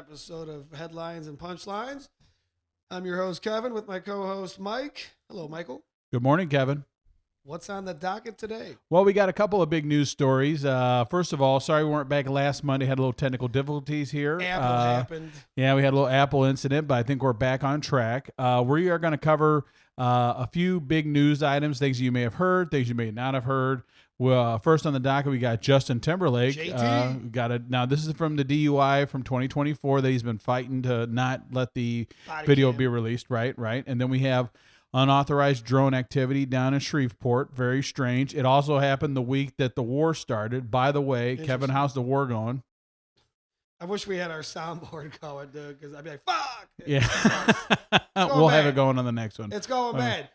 episode of Headlines and Punchlines. I'm your host, Kevin, with my co-host, Mike. Hello, Michael. Good morning, Kevin. What's on the docket today? Well, we got a couple of big news stories. First of all, sorry we weren't back last Monday. Had a little technical difficulties here. Apple happened. Yeah, we had a little Apple incident, but I think we're back on track. We are going to cover a few big news items, things you may have heard, things you may not have heard. Well, first on the docket, we got Justin Timberlake. JT. Now, this is from the DUI from 2024 that he's been fighting to not let the Body video cam. be released. Right. And then we have unauthorized drone activity down in Shreveport. Very strange. It also happened the week that the war started. By the way, Kevin, how's the war going? I wish we had our soundboard going, dude, because I'd be like, fuck! Yeah. We'll have it going on the next one. It's going bad.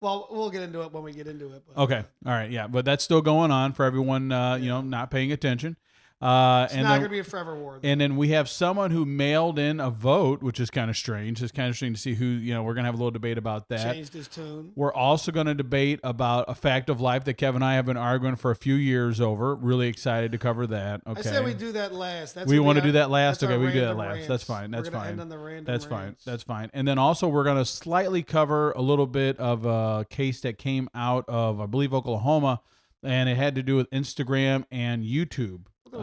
Well, we'll get into it when we get into it. But, Okay. All right. Yeah. But that's still going on for everyone, not paying attention. It's not going to be a forever war. Though. And then we have someone who mailed in a vote, which is kind of strange. It's kind of interesting to see who, we're going to have a little debate about that. Changed his tune. We're also going to debate about a fact of life that Kevin and I have been arguing for a few years over. Really excited to cover that. Okay. I said we do that last. We want to do that last? Okay, we do that random last. rants. That's fine. That's We're gonna fine. End on the random That's rants. fine. That's fine. And then also we're going to slightly cover a little bit of a case that came out of, I believe, Oklahoma, and it had to do with Instagram and YouTube. Maybe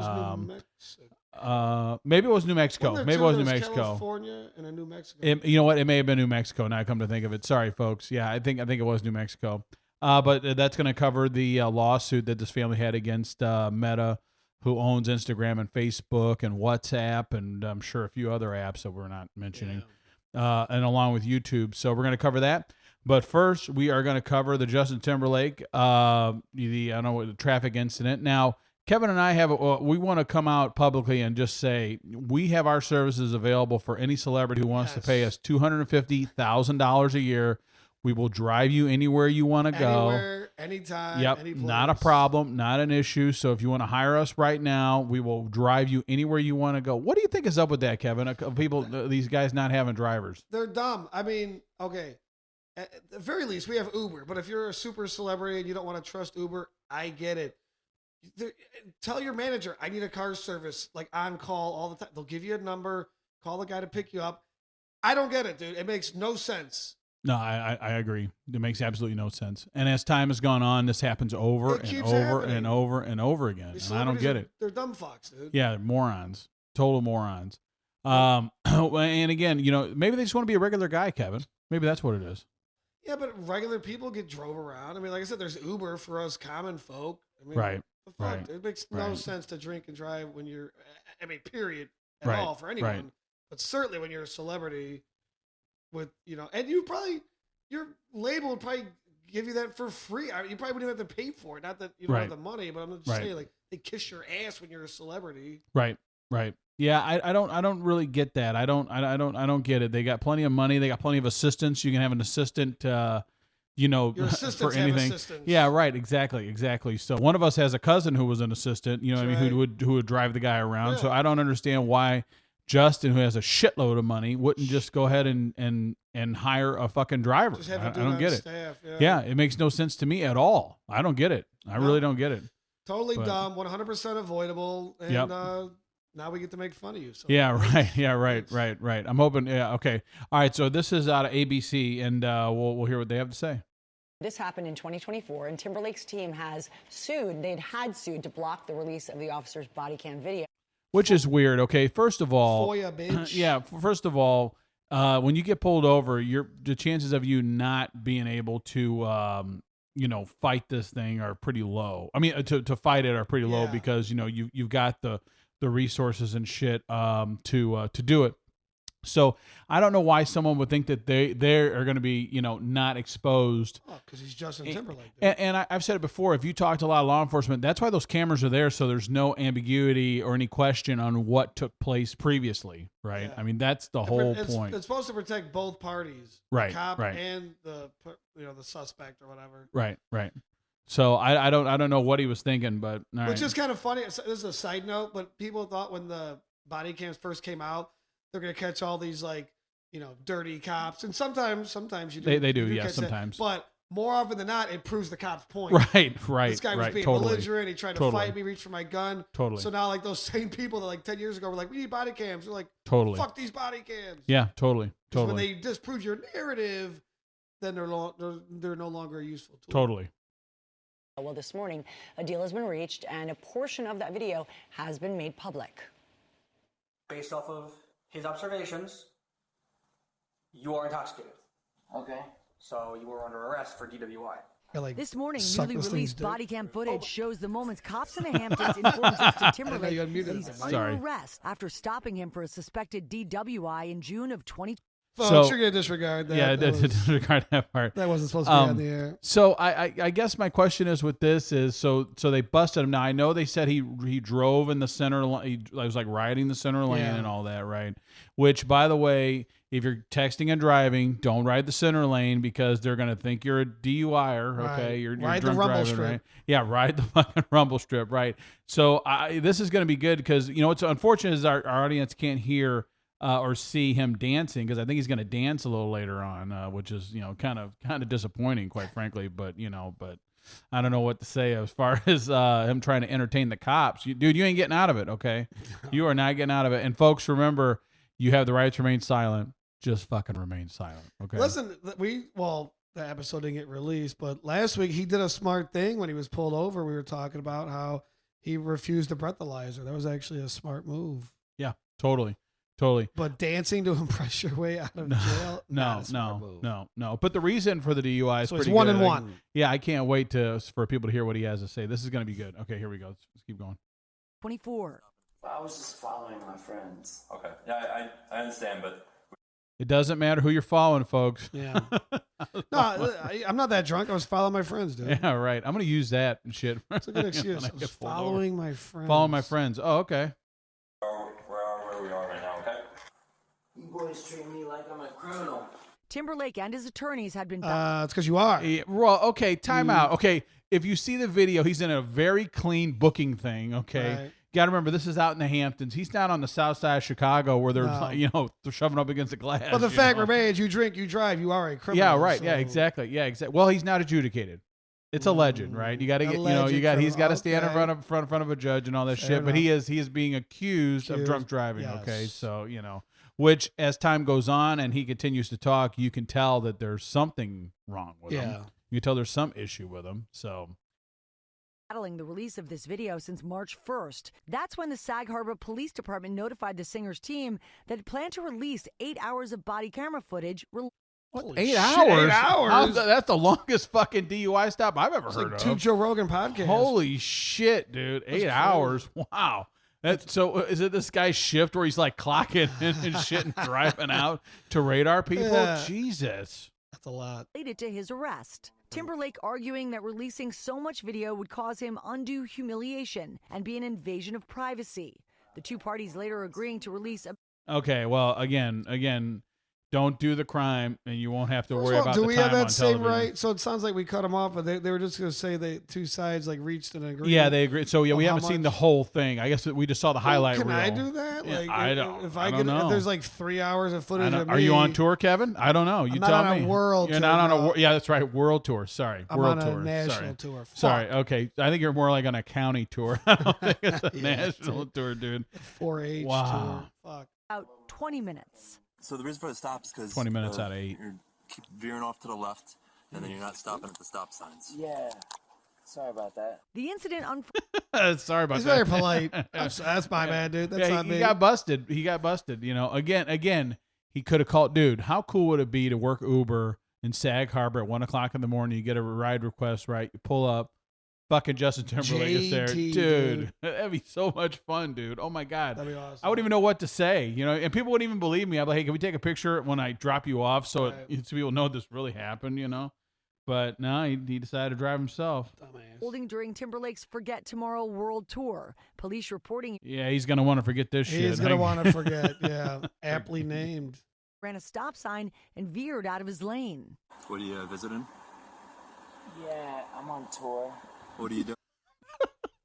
it was New Mexico. Maybe it was New Mexico. California and a New Mexico. You know what? It may have been New Mexico. Now I come to think of it. Sorry, folks. Yeah, I think it was New Mexico. But that's going to cover the lawsuit that this family had against Meta, who owns Instagram and Facebook and WhatsApp, and I'm sure a few other apps that we're not mentioning, and along with YouTube. So we're going to cover that. But first, we are going to cover the Justin Timberlake, the traffic incident. Now, Kevin and I we want to come out publicly and just say we have our services available for any celebrity who wants to pay us $250,000 a year. We will drive you anywhere you want to go. Anywhere, anytime, Yep, any place. not a problem, not an issue. So if you want to hire us right now, we will drive you anywhere you want to go. What do you think is up with that, Kevin? These guys not having drivers. They're dumb. I mean, okay, at the very least, we have Uber. But if you're a super celebrity and you don't want to trust Uber, I get it. Tell your manager, I need a car service, like on call all the time. They'll give you a number, call the guy to pick you up. I don't get it, dude. It makes no sense. No, I agree. It makes absolutely no sense. And as time has gone on, this happens over and over and over and over again. And I don't get it. They're dumb fucks, dude. Yeah, they're morons. Total morons. And again, maybe they just want to be a regular guy, Kevin. Maybe that's what it is. Yeah, but regular people get drove around. I mean, like I said, there's Uber for us common folk. I mean, Right. the fuck? Right. It makes no Right. sense to drink and drive when you're, period, at all for anyone. Right. But certainly when you're a celebrity with, and your label would probably give you that for free. You probably wouldn't have to pay for it. Not that you don't have the money, but I'm just saying, like, they kiss your ass when you're a celebrity. Right. Yeah, I don't really get that. I don't get it. They got plenty of money. They got plenty of assistants. You can have an assistant, Your assistants for anything. have assistants. Yeah, right. Exactly. So one of us has a cousin who was an assistant. Who would drive the guy around. Yeah. So I don't understand why Justin, who has a shitload of money, wouldn't just go ahead and hire a fucking driver. Just have I it do don't get it. staff, Yeah, it makes no sense to me at all. I don't get it. I really don't get it. Totally dumb, 100% avoidable, and now we get to make fun of you. So Yeah, right. Yeah, right. I'm hoping. Yeah, okay. All right. So this is out of ABC, and we'll hear what they have to say. This happened in 2024, and Timberlake's team had sued to block the release of the officer's body cam video. Which is weird. Okay, first of all, FOIA, bitch. Yeah. First of all, when you get pulled over, the chances of you not being able to fight this thing are pretty low. I mean, to fight it are pretty low because you've got the resources and shit to do it. So I don't know why someone would think that they are going to be not exposed. Oh, because he's Justin Timberlake. And I've said it before. If you talk to a lot of law enforcement, that's why those cameras are there, so there's no ambiguity or any question on what took place previously, right? Yeah. I mean, that's the whole point. It's supposed to protect both parties, Right, the cop right. and the suspect or whatever. Right. So I don't know what he was thinking, but all right. Which is kind of funny. This is a side note, but people thought when the body cams first came out, they're going to catch all these dirty cops, and sometimes you do. They do, you yes, catch that. sometimes. But more often than not, it proves the cop's point. Right. This guy was being belligerent. He tried to fight me, reach for my gun. Totally. So now, like, those same people that, like, 10 years ago were like, we need body cams. They're like, Totally. fuck these body cams. Yeah, totally. When they disprove your narrative, then they're no longer a useful tool. Totally. Well, this morning, a deal has been reached, and a portion of that video has been made public. Based off of his observations, you are intoxicated. Okay. So you were under arrest for DWI. This morning, newly released body cam footage shows the moments cops in the Hamptons informed Justin Timberlake that he's under arrest after stopping him for a suspected DWI in June of 2020. Folks, you're going to disregard that. Yeah, disregard that part. That wasn't supposed to be on the air. So I guess my question is with this is, so they busted him. Now, I know they said he drove in the center lane. He was like riding the center lane and all that, right? Which, by the way, if you're texting and driving, don't ride the center lane because they're going to think you're a DUIer, okay? Right. You're ride drunk the rumble driving, strip. right? Yeah, ride the fucking rumble strip, right? So this is going to be good because, you know, what's unfortunate is our audience can't hear or see him dancing because I think he's going to dance a little later on, which is, you know, kind of disappointing, quite frankly. But I don't know what to say as far as him trying to entertain the cops. Dude, you ain't getting out of it, okay? You are not getting out of it. And folks, remember, you have the right to remain silent. Just fucking remain silent, okay? Listen, the episode didn't get released, but last week he did a smart thing when he was pulled over. We were talking about how he refused the breathalyzer. That was actually a smart move. Yeah, totally. But dancing to impress your way out of jail, no. But the reason for the DUI is so pretty it's 1 good. and 1. Yeah, I can't wait for people to hear what he has to say. This is going to be good. Okay, here we go. Let's keep going. 24. I was just following my friends. Okay. Yeah, I understand, but It doesn't matter who you're following, folks. Yeah. No, I'm not that drunk. I was following my friends, dude. Yeah, right. I'm going to use that and shit. It's a good excuse. I was following my friends. Following my friends. Oh, okay. where we are right now, okay? You boys treat me like I'm a criminal. Timberlake and his attorneys had been it's because you are. Yeah, well, okay, time out. Okay, if you see the video, he's in a very clean booking thing, okay? Right. Got to remember, this is out in the Hamptons. He's down on the south side of Chicago where they're, No. they're shoving up against the glass. But the fact remains, you drink, you drive, you are a criminal. Yeah, right. So. Yeah, exactly. Yeah, exactly. Well, he's not adjudicated. It's alleged, right? You got to get, he's got to stand in front of a judge and all that shit. enough. But he is being accused of drunk driving. Yes. Okay, so which as time goes on and he continues to talk, you can tell that there's something wrong with him. You can tell there's some issue with him. So. battling the release of this video since March 1st. That's when the Sag Harbor Police Department notified the singer's team that it planned to release 8 hours of body camera footage. 8 hours? 8 hours? That's the longest fucking DUI stop I've ever heard like of. 2 Joe Rogan podcasts. Holy shit, dude. 8 hours. Wow. So is it this guy's shift where he's like clocking in and shit and driving out to radar people? Yeah. Jesus. That's a lot. Related to his arrest. Timberlake arguing that releasing so much video would cause him undue humiliation and be an invasion of privacy. The two parties later agreeing to release a... Okay, well, again, don't do the crime and you won't have to worry about do the we time have that on same television. right? So it sounds like we cut them off, but they were just going to say the two sides like reached an agreement. Yeah, they agree. So we How haven't seen much? the whole thing. I guess we just saw the highlight Can reel. I do that? Yeah, Like, I don't. If I don't know. If there's like 3 hours of footage of me. Are you on tour, Kevin? I don't know. You I'm tell not on me. a world You're tour, not on no. a. Yeah, that's right. World tour. Sorry, I'm world on tour. a national Sorry. tour. Fuck. Sorry. Okay. I think you're more like on a county tour. I don't think it's a Yeah, national dude. tour, dude. 4-H Wow. tour. Fuck. about 20 minutes. So the reason for the stop is because 20 minutes out of 8. You're keep veering off to the left, and then you're not stopping at the stop signs. Yeah. Sorry about that. The incident Sorry about He's that. very polite. That's my bad, dude. That's not he me. got busted. He got busted. Again, he could have called. Dude, how cool would it be to work Uber in Sag Harbor at 1 o'clock in the morning? You get a ride request, right? You pull up. Fucking Justin Timberlake is there. JT, Dude, that'd be so much fun, dude. Oh, my God. That'd be awesome. I wouldn't even know what to say, and people wouldn't even believe me. I'd be like, hey, can we take a picture when I drop you off so people know this really happened, But no, he decided to drive himself. Dumbass. holding during Timberlake's Forget Tomorrow World Tour. Police reporting Yeah, he's going to want to forget this shit. He's going to want to forget. Yeah. Aptly named. ran a stop sign and veered out of his lane. What are you visiting? Yeah, I'm on tour. What are you doing?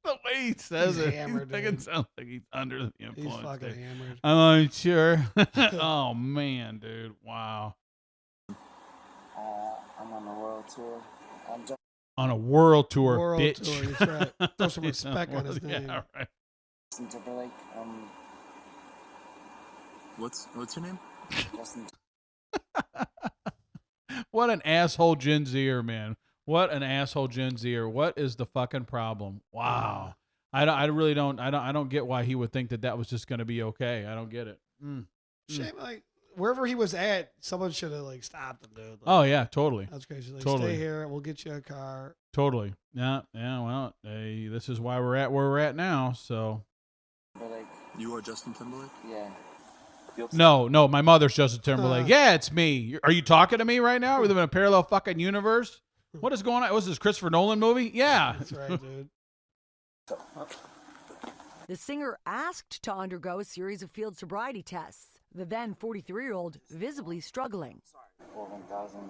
The way he says He's it, hammered, it dude. sounds like he's under the He's influence. fucking dude. hammered. I'm unsure. Oh, man, dude. Wow. I'm on the world tour. On a world tour, World bitch. tour, that's right. Throw some respect on his name. Yeah, right. Justin Timberlake. What's your name? Justin. What an asshole Gen Zer, man. What an asshole Gen Zer. What is the fucking problem? Wow. I really don't. I don't get why he would think that was just going to be okay. I don't get it. Shame, like wherever he was at, someone should have like stopped him, dude. Like, Oh yeah, totally. that's crazy. Like, Totally. stay here. We'll get you a car. Totally. Yeah. Well, hey, this is why we're at where we're at now. So. Timberlake. You are Justin Timberlake? Yeah. No, my mother's Justin Timberlake. Yeah, it's me. Are you talking to me right now? We live in a parallel fucking universe. What is going on? Was this Christopher Nolan movie? Yeah. That's right, dude. The singer asked to undergo a series of field sobriety tests. The then 43-year-old visibly struggling. 1,000,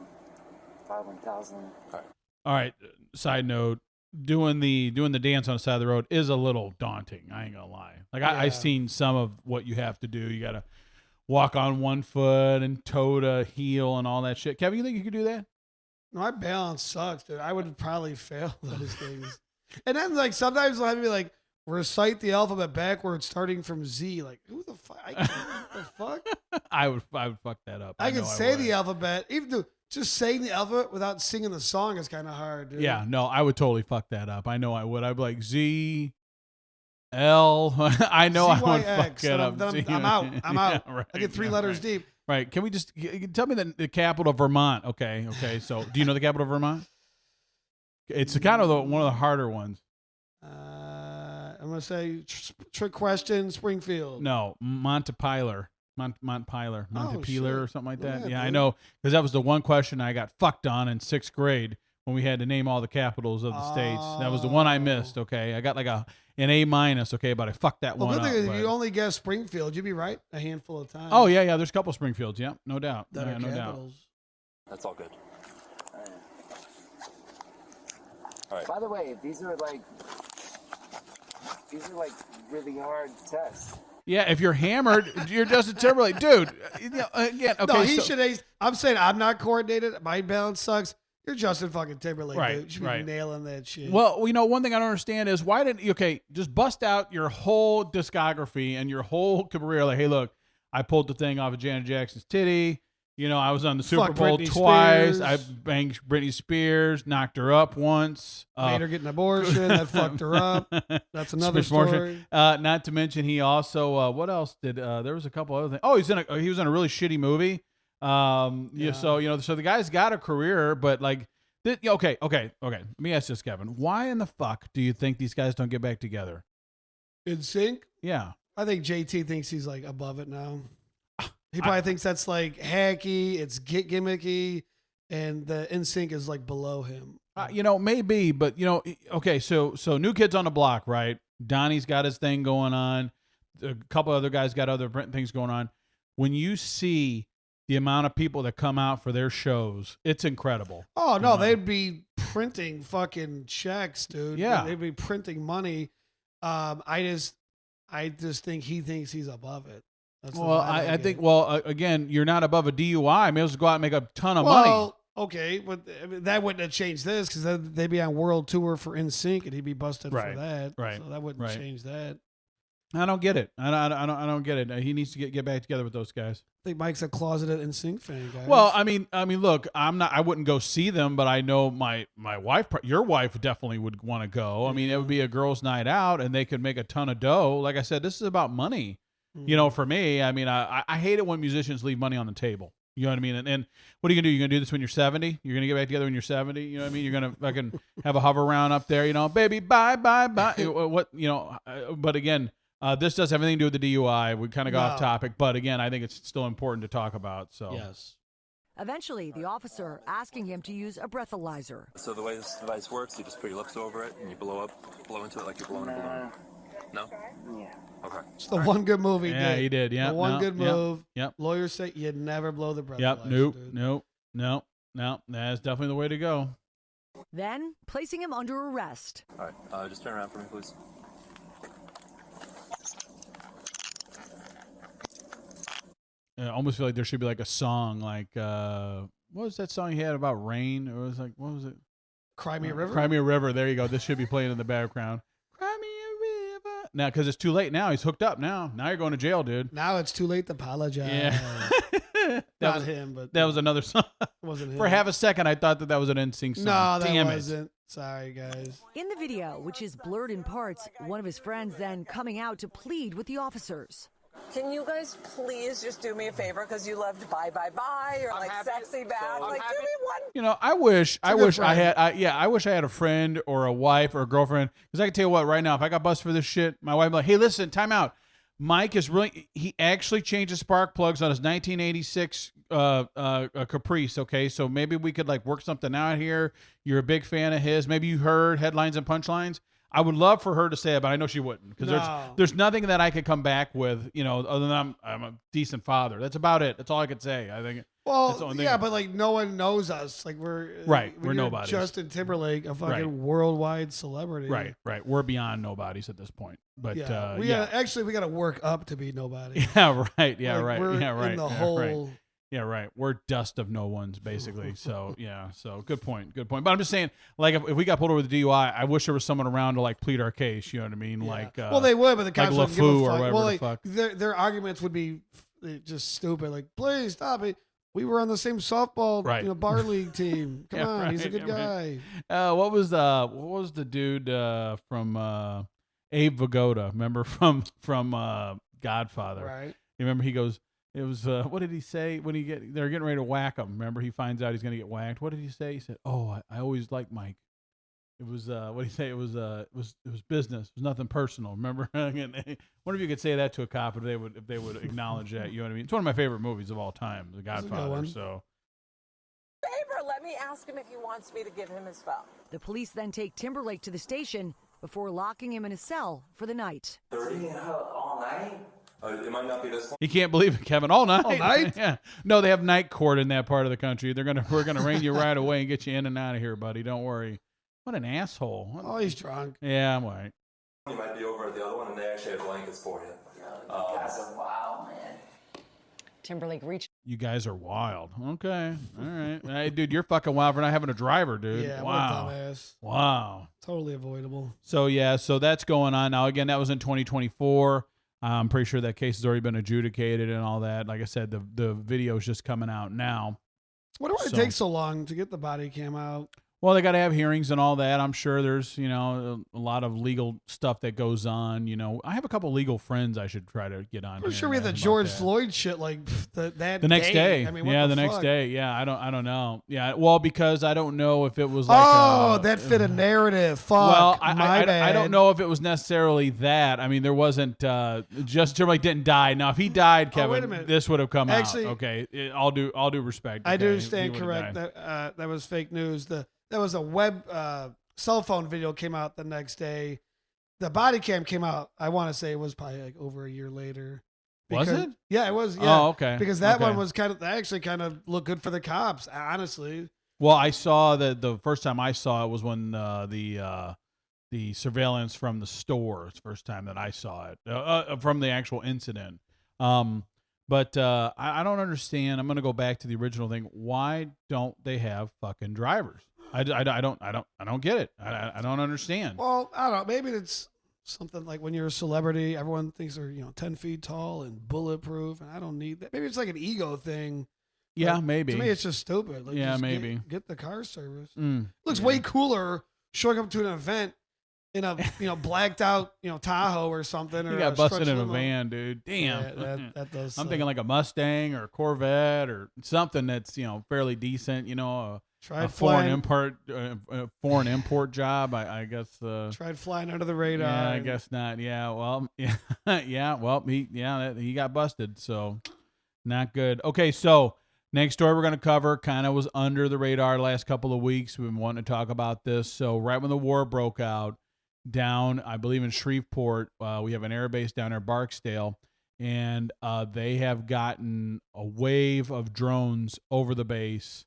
1,000. All right. Side note: doing the dance on the side of the road is a little daunting. I ain't gonna lie. Like I've seen some of what you have to do. You gotta walk on one foot and toe to heel and all that shit. Kevin, you think you could do that? No, my balance sucks, dude. I would probably fail those things. And then like sometimes they'll have me like recite the alphabet backwards starting from Z. Like, who the fuck? What the fuck? I would fuck that up. I know can say would. the alphabet. Even though just saying the alphabet without singing the song is kind of hard, dude. Yeah, no, I would totally fuck that up. I know I would. I'd be like Z, L. I know I would fuck it up. I'm out. I'm out. Yeah, right, I get 3 letters deep. Right. Can we just tell me the capital of Vermont? Okay. So, do you know the capital of Vermont? It's kind of one of the harder ones. I'm gonna say trick question. Springfield. No, Montpelier. Montpelier or something like that. Yeah, I dude. know, because that was the one question I got fucked on in 6th grade when we had to name all the capitals of the states. That was the one I missed. Okay, I got like an A-. Okay, but I fucked that Well, one good up. thing is but- you only guess Springfield. You'd be right a handful of times. Oh yeah. There's a couple Springfields. Yeah, no doubt. that Yeah, are no doubt. capitals. That's all good. All right. By the way, these are like really hard tests. Yeah, if you're hammered, you're Justin Timberlake, dude. Again, okay. No, he so- should. I'm saying I'm not coordinated. My balance sucks. You're Justin fucking Timberlake, Right, dude. You should be right. nailing that shit. Well, one thing I don't understand is why didn't you, just bust out your whole discography and your whole career. Like, hey, look, I pulled the thing off of Janet Jackson's titty. I was on the Super Fuck Bowl Britney twice. Spears. I banged Britney Spears, knocked her up once. Made her get an abortion. That fucked her up. That's another story. Not to mention, he also what else did? There was a couple other things. Oh, he was in a really shitty movie. So the guy's got a career, but like, okay. Let me ask this, Kevin. Why in the fuck do you think these guys don't get back together? In sync. Yeah. I think JT thinks he's like above it now. He probably thinks that's like hacky, it's gimmicky, and the NSYNC is like below him. Maybe, but okay. So New Kids on the Block, right? Donnie's got his thing going on. A couple other guys got other things going on. When you see the amount of people that come out for their shows, it's incredible. Oh no, they'd be printing fucking checks, dude. Yeah, they'd be printing money. I just think he thinks he's above it. That's I think. Again, you're not above a DUI. May as well go out and make a ton of money. Okay, but I mean, that wouldn't have changed this because they'd be on world tour for NSYNC and he'd be busted for that. Right. So that wouldn't change that. I don't get it. I don't get it. He needs to get back together with those guys. I think Mike's a closeted NSYNC fan, guys. Well, I mean, look, I wouldn't go see them, but I know my wife, your wife definitely would want to go. I mean, it would be a girls' night out and they could make a ton of dough. Like I said, this is about money. For me, I mean, I hate it when musicians leave money on the table. You know what I mean? And what are you going to do? You're going to do this when you're 70? You're going to get back together when you're 70? You know what I mean? You're going to fucking have a hover round up there, baby, bye. But again, this does have everything to do with the DUI. We kind of got off topic, but again, I think it's still important to talk about. So yes. Eventually, the officer asking him to use a breathalyzer. So the way this device works, you just put your lips over it and you blow into it like you're blowing a balloon. No? Yeah. Okay. It's the one good movie. Yeah, he did. Yeah. The one good move. Yep. Lawyers say you never blow the breath. Yep. Nope. That's definitely the way to go. Then, placing him under arrest. All right. Just turn around for me, please. I almost feel like there should be like a song like what was that song he had about rain? Or was like, what was it? Cry Me a River? Cry Me a River. There you go. This should be playing in the background. Cry Me a River. Now, because it's too late now. He's hooked up now. Now you're going to jail, dude. Now it's too late to apologize. Yeah. Not him, but that was another song. It wasn't him. For half a second, I thought that was an NSYNC song. No, that Damn wasn't. Sorry, guys. In the video, which is blurred in parts, one of his friends then coming out to plead with the officers. Can you guys please just do me a favor because you loved Bye Bye Bye or like Sexy Bad? Like, do me one. You know, I wish I wish I had a friend or a wife or a girlfriend, because I can tell you what, right now, if I got busted for this shit, my wife would be like, hey, listen, time out. Mike is really, he actually changed his spark plugs on his 1986 Caprice, okay? So maybe we could like work something out here. You're a big fan of his. Maybe you heard Headlines and Punchlines. I would love for her to say it, but I know she wouldn't, because there's nothing that I could come back with, you know, other than I'm a decent father. That's about it. That's all I could say. I think. Well, yeah, but like no one knows us. Like we're nobodies. Justin Timberlake, a fucking worldwide celebrity. Right. We're beyond nobodies at this point. But yeah, we got to work up to be nobody. Yeah, right. Yeah, like, right. We're yeah, right. in the yeah, whole. Right. Yeah, right. We're dust of no ones, basically. So, yeah. So, good point. But I'm just saying, like, if we got pulled over with the DUI, I wish there was someone around to, like, plead our case. You know what I mean? Yeah. Like, well, they would, but the cops like wouldn't give a fuck. or whatever well, the like, fuck. Their arguments would be just stupid. Like, please stop it. We were on the same softball, bar league team. Come on, he's a good guy. What was the dude from Abe Vigoda? Remember from Godfather? Right. You remember he goes. It was what did he say when they're getting ready to whack him? Remember, he finds out he's going to get whacked. What did he say? He said, "Oh, I always liked Mike." It was what did he say? It was business. It was nothing personal. Remember? I wonder if you could say that to a cop if they would acknowledge that. You know what I mean? It's one of my favorite movies of all time, The Godfather. So. Favor, let me ask him if he wants me to give him his phone. The police then take Timberlake to the station before locking him in a cell for the night. 30 all night? It might not be this long. You can't believe it, Kevin. All night? All night? Yeah. No, they have night court in that part of the country. We're gonna rein you right away and get you in and out of here, buddy. Don't worry. What an asshole. Oh, he's drunk. Yeah, I'm right. You might be over at the other one, and they actually have blankets for you. Guys are wild, man. Timberlake reached. You guys are wild. Okay. All right. Hey, dude, you're fucking wild for not having a driver, dude. Yeah, wow. what a dumbass. Wow. Totally avoidable. So, yeah, that's going on. Now, again, that was in 2024. I'm pretty sure that case has already been adjudicated and all that. Like I said, the video is just coming out now. Why it takes so long to get the body cam out? Well, they got to have hearings and all that. I'm sure there's, a lot of legal stuff that goes on. I have a couple legal friends I should try to get on. I'm sure we had the George Floyd shit like the next day. I mean, the next day. Yeah, I don't know. Yeah, well, because I don't know if it was like that fit a narrative. Fuck. Well, my bad. I don't know if it was necessarily that. I mean, there wasn't Justin Timberlake didn't die. Now, if he died, Kevin, wait a minute. this would have come Actually, out. Okay, all due respect. I okay? do stand correct. That was fake news. That was a web cell phone video came out the next day. The body cam came out, I want to say it was probably like over a year later. Was it? Yeah, it was. Yeah. Oh, okay. Because that one was actually kind of looked good for the cops, honestly. Well, I saw that the first time I saw it was when the surveillance from the store. It's the first time that I saw it from the actual incident. But I don't understand. I'm going to go back to the original thing. Why don't they have fucking drivers? I don't get it. I don't understand. Well, I don't know. Maybe it's something like when you're a celebrity, everyone thinks they're 10 feet tall and bulletproof, and I don't need that. Maybe it's like an ego thing. Yeah, like, maybe. To me, it's just stupid. Like, yeah, just maybe. Get the car service. Yeah. Looks way cooler showing up to an event in a blacked out Tahoe or something. You or got a busted stretch in a limo. van, dude. Damn. Yeah, that does. I'm thinking like a Mustang or a Corvette or something that's fairly decent. A foreign import job. I guess. Tried flying under the radar. Yeah, I guess not. Yeah. Well. Yeah. Well, he got busted. So not good. Okay. So next story we're going to cover kind of was under the radar the last couple of weeks. We've been wanting to talk about this. So right when the war broke out down, I believe in Shreveport, we have an air base down there, Barksdale, and they have gotten a wave of drones over the base.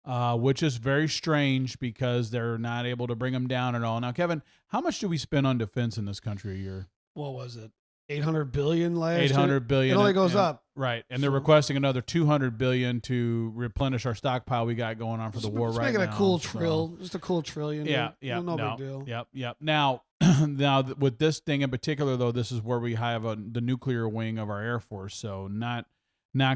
Which is very strange because they're not able to bring them down at all. Now, Kevin, how much do we spend on defense in this country a year? What was it? 800 billion last year. 800 billion. It only goes up. Right. And they're requesting another 200 billion to replenish our stockpile we got going on for the war right now. Just making a cool trill. Just a cool trillion. Yeah. Dude. Yeah. No big deal. Yep. Now, with this thing in particular, though, this is where we have the nuclear wing of our Air Force. So not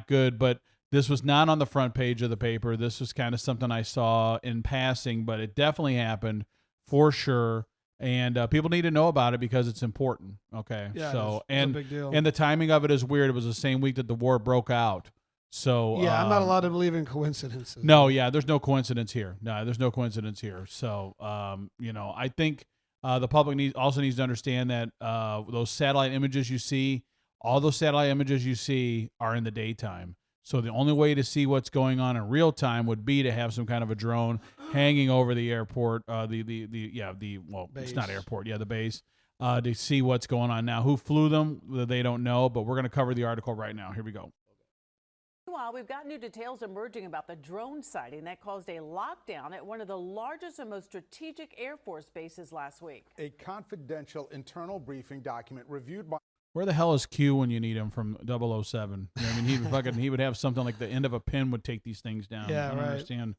good. But this was not on the front page of the paper. This was kind of something I saw in passing, but it definitely happened for sure. And people need to know about it because it's important. Okay. Yeah, so it's a big deal. And the timing of it is weird. It was the same week that the war broke out. So yeah, I'm not allowed to believe in coincidences. No, yeah, there's no coincidence here. No, there's no coincidence here. So I think the public needs to understand that those satellite images you see, all those satellite images you see are in the daytime. So the only way to see what's going on in real time would be to have some kind of a drone hanging over the airport, Base. It's not airport, the base, to see what's going on. Now, who flew them? They don't know, but we're going to cover the article right now. Here we go. Meanwhile, we've got new details emerging about the drone sighting that caused a lockdown at one of the largest and most strategic Air Force bases last week. A confidential internal briefing document reviewed by... Where the hell is Q when you need him from 007? You know, I mean, he would have something like the end of a pin would take these things down. Yeah, I don't right. understand.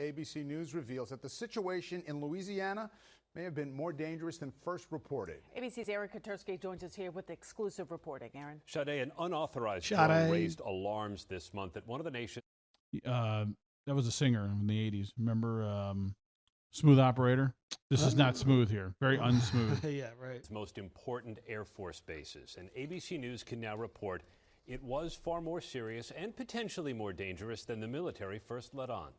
ABC News reveals that the situation in Louisiana may have been more dangerous than first reported. ABC's Aaron Katursky joins us here with exclusive reporting. Aaron. Sade, an unauthorized drone raised alarms this month at one of the nation's... That was a singer in the 80s. Remember Smooth Operator? This is not smooth here. Very unsmooth. Yeah, right. most important Air Force bases. And ABC News can now report it was far more serious and potentially more dangerous than the military first let on.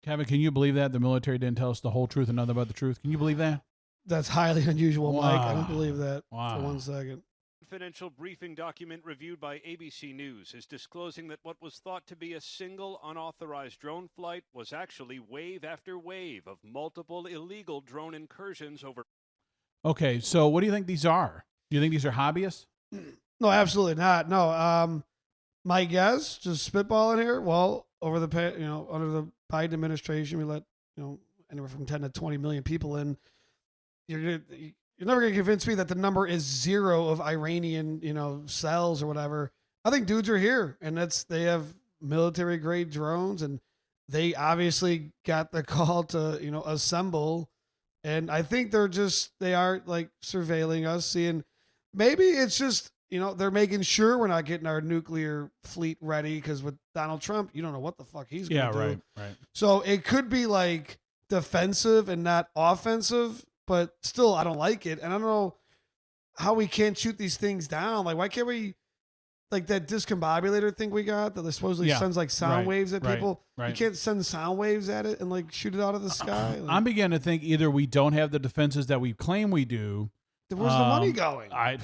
Kevin, can you believe that? The military didn't tell us the whole truth and nothing but the truth. Can you believe that? That's highly unusual, Wow. Mike. I don't believe that Wow. for 1 second. Confidential briefing document reviewed by ABC News is disclosing that what was thought to be a single unauthorized drone flight was actually wave after wave of multiple illegal drone incursions over. Okay, so what do you think these are? Do you think these are hobbyists? No, absolutely not. No, my guess, just spitballing here. Well, over the under the Biden administration, we let anywhere from 10 to 20 million people in. You're never gonna convince me that the number is 0 of Iranian cells or whatever. I think dudes are here, and they have military grade drones, and they obviously got the call to assemble. And I think they are like surveilling us, seeing maybe it's just, they're making sure we're not getting our nuclear fleet ready, because with Donald Trump, you don't know what the fuck he's going to do. Right. So it could be like defensive and not offensive, but still, I don't like it. And I don't know how we can't shoot these things down. Like, why can't we, like that discombobulator thing we got that supposedly sends like sound waves at people? Right. You can't send sound waves at it and like shoot it out of the sky. Like, I'm beginning to think either we don't have the defenses that we claim we do. Where's the money going? I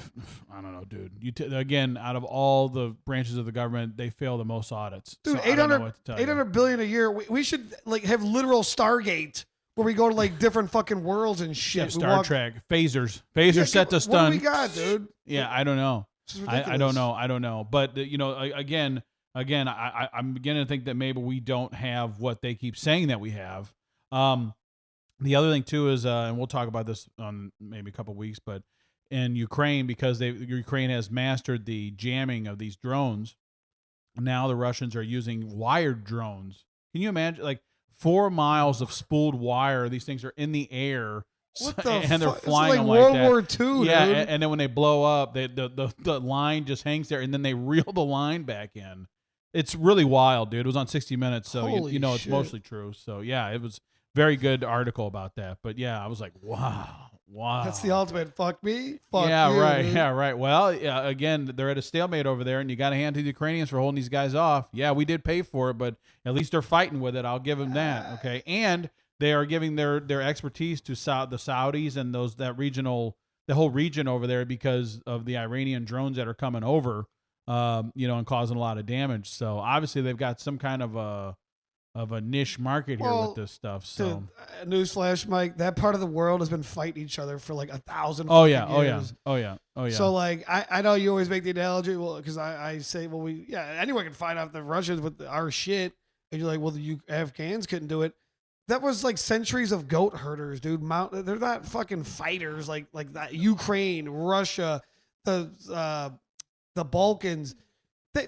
don't know, dude. Again, out of all the branches of the government, they fail the most audits. Dude, so 800 billion a year. We should like have literal Stargate where we go to like different fucking worlds and shit. Yeah, Star Trek, phasers set to stun. What do we got, dude? Yeah, I don't know. This is I don't know. But again, I'm beginning to think that maybe we don't have what they keep saying that we have. The other thing too is, and we'll talk about this on maybe a couple weeks, but in Ukraine, because Ukraine has mastered the jamming of these drones, now the Russians are using wired drones. Can you imagine, like 4 miles of spooled wire? These things are in the air. And they're flying like World War II, yeah, dude. and then when they blow up, the line just hangs there, and then they reel the line back in. It's really wild, dude. It was on 60 Minutes, so you know it's mostly true. So yeah, it was very good article about that. But yeah, I was like, wow. That's the ultimate. Fuck me. Fuck yeah, you, right. dude. Yeah, right. Well, yeah. Again, they're at a stalemate over there, and you got to hand to the Ukrainians for holding these guys off. Yeah, we did pay for it, but at least they're fighting with it. I'll give them that. Okay, and they are giving their expertise to the Saudis and the whole region over there because of the Iranian drones that are coming over, and causing a lot of damage. So obviously they've got some kind of a niche market here with this stuff. So dude, newsflash, Mike, that part of the world has been fighting each other for like 1,000 Oh yeah. years. So like I know you always make the analogy, well, because I say, well, anyone can fight off the Russians with our shit, and you're like, well, the Afghans couldn't do it. that was like centuries of goat herders, dude. They're not fucking fighters like that. Ukraine, Russia, the Balkans. They,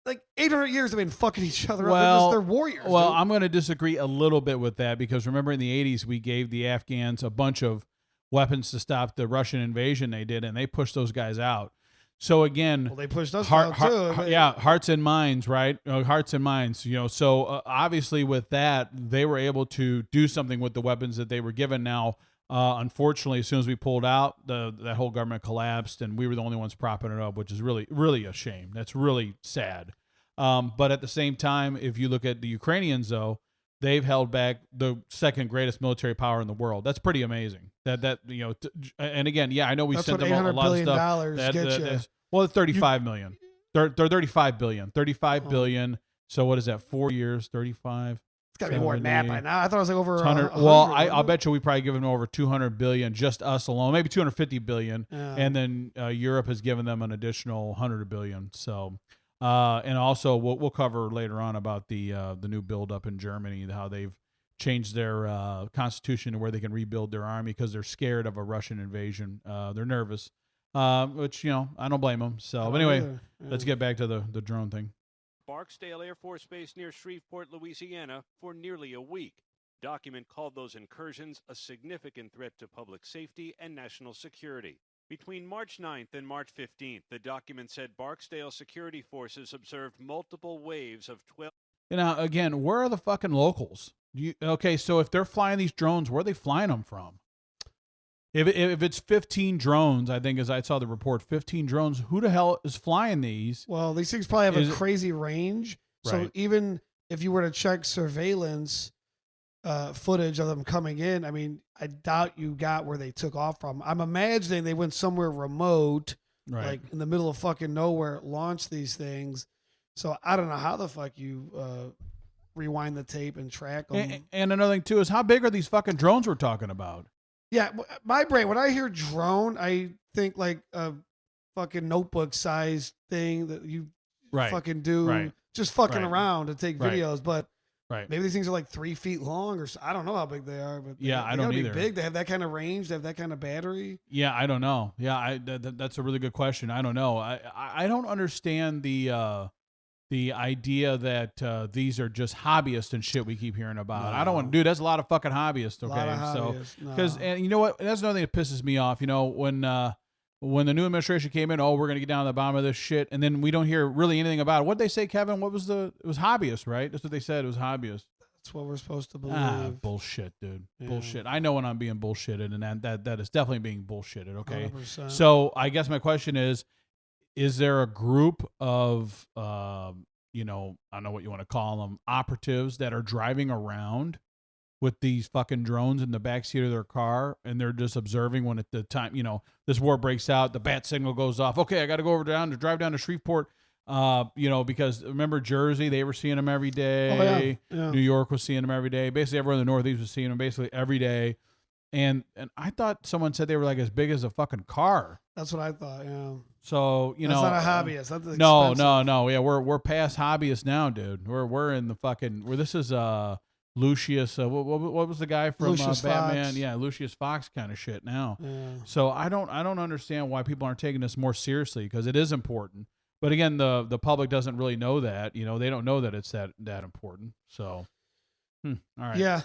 like 800 years they've been fucking each other up. They're warriors. Well, dude. I'm going to disagree a little bit with that because remember in the 80s we gave the Afghans a bunch of weapons to stop the Russian invasion they did, and they pushed those guys out. So again, well, they pushed us out too. Yeah, hearts and minds, right? Hearts and minds, So obviously with that, they were able to do something with the weapons that they were given. Now, unfortunately, as soon as we pulled out, that whole government collapsed, and we were the only ones propping it up, which is really, really a shame. That's really sad. But at the same time, if you look at the Ukrainians, though, they've held back the second greatest military power in the world. That's pretty amazing. And again, yeah, I know we sent them a lot of stuff. Well, 35 million. They're 35 billion. 35 billion. So what is that? 4 years, 35. It's got to be more than that by now. I thought it was like over 100. Well, I'll bet you we probably given them over 200 billion, just us alone, maybe 250 billion. Yeah. And then Europe has given them an additional 100 billion. So, and also we'll cover later on about the new buildup in Germany, how they've changed their constitution to where they can rebuild their army because they're scared of a Russian invasion. They're nervous, which, I don't blame them. So, but anyway, let's get back to the drone thing. Barksdale Air Force Base near Shreveport, Louisiana, for nearly a week. Document called those incursions a significant threat to public safety and national security. Between March 9th and March 15th, the document said Barksdale security forces observed multiple waves of 12. Again, where are the fucking locals? Okay, so if they're flying these drones, where are they flying them from? If it's 15 drones, I think as I saw the report, 15 drones, who the hell is flying these? Well, these things probably have a crazy range. So Right. even if you were to check surveillance footage of them coming in, I mean, I doubt you got where they took off from. I'm imagining they went somewhere remote, Right. like in the middle of fucking nowhere, launched these things. So I don't know how the fuck you rewind the tape and track them. And another thing, too, is how big are these fucking drones we're talking about? Yeah, my brain, when I hear drone, I think like a fucking notebook size thing that you fucking do, just fucking around to take videos. But maybe these things are like 3 feet long, or I don't know how big they are. But Yeah, I don't gotta either. Be big. They have that kind of range. They have that kind of battery. Yeah, I don't know. Yeah, that's a really good question. I don't know. I don't understand the idea that these are just hobbyists and shit we keep hearing about. I don't want to do. That's a lot of fucking hobbyists. Okay, and you know what? That's another thing that pisses me off. When the new administration came in, we're gonna get down to the bottom of this shit, and then we don't hear really anything about it. What'd they say, Kevin? It was hobbyists, right? That's what they said. It was hobbyists. That's what we're supposed to believe. Bullshit, dude. Yeah. Bullshit. I know when I'm being bullshitted, and that is definitely being bullshitted. Okay. 100%. So I guess my question is there a group of I don't know what you want to call them, operatives that are driving around with these fucking drones in the backseat of their car, and they're just observing when at the time, this war breaks out, the bat signal goes off. Okay, I got to go drive down to Shreveport, because remember Jersey, they were seeing them every day. Oh, yeah. New York was seeing them every day. Basically, everyone in the Northeast was seeing them basically every day. And I thought someone said they were like as big as a fucking car. That's what I thought. Yeah. So That's not a hobbyist. That's expensive. No. Yeah, we're past hobbyists now, dude. We're in the fucking where this is Lucius. What was the guy from Lucius Batman? Fox. Yeah, Lucius Fox kind of shit now. Yeah. So I don't understand why people aren't taking this more seriously, because it is important. But again, the public doesn't really know that. They don't know that it's that important. So, all right. Yeah.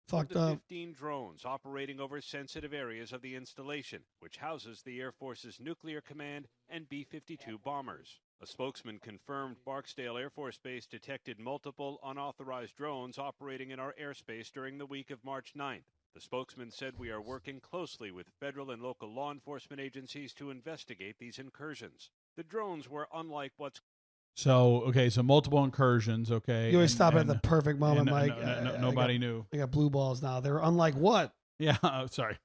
Fucked up. 15 drones operating over sensitive areas of the installation, which houses the Air Force's Nuclear Command and B-52 bombers. A spokesman confirmed Barksdale Air Force Base detected multiple unauthorized drones operating in our airspace during the week of March 9th. The spokesman said, "We are working closely with federal and local law enforcement agencies to investigate these incursions. The drones were unlike what's..." So multiple incursions. Okay, You always stop at the perfect moment, Mike. Nobody knew. They got blue balls now. They're unlike what? Yeah, sorry.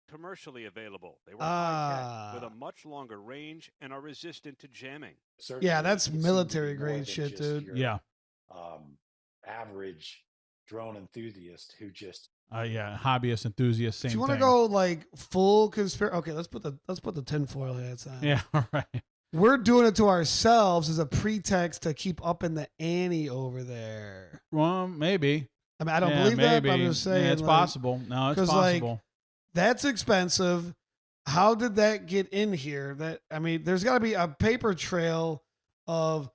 Commercially available. They were high-tech with a much longer range and are resistant to jamming. Yeah, that's military grade shit, dude. Yeah. Average drone enthusiast who just hobbyist enthusiast. Same. If you want thing. to go like full conspiracy, okay, let's put the tinfoil hats on. Yeah, all right. We're doing it to ourselves as a pretext to keep up in the ante over there. Well, maybe. I mean, I don't believe that, but I'm maybe. just saying. Yeah, it's possible. No, it's possible. Like, that's expensive. How did that get in here? There's got to be a paper trail of,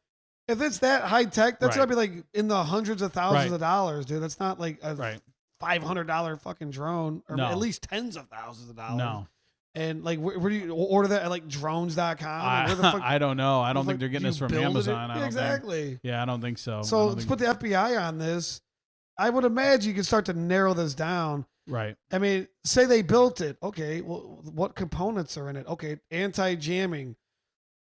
if it's that high tech, that's got to be like in the hundreds of thousands of dollars, dude. That's not like a $500 fucking drone, or at least tens of thousands of dollars. No. And like, where do you order that at, like drones.com? I don't know. I don't think they're getting this from Amazon. I don't exactly. Think. Yeah, I don't think so. So let's put the FBI on this. I would imagine you can start to narrow this down. Right. I mean, say they built it. Okay, well, what components are in it? Okay, anti-jamming.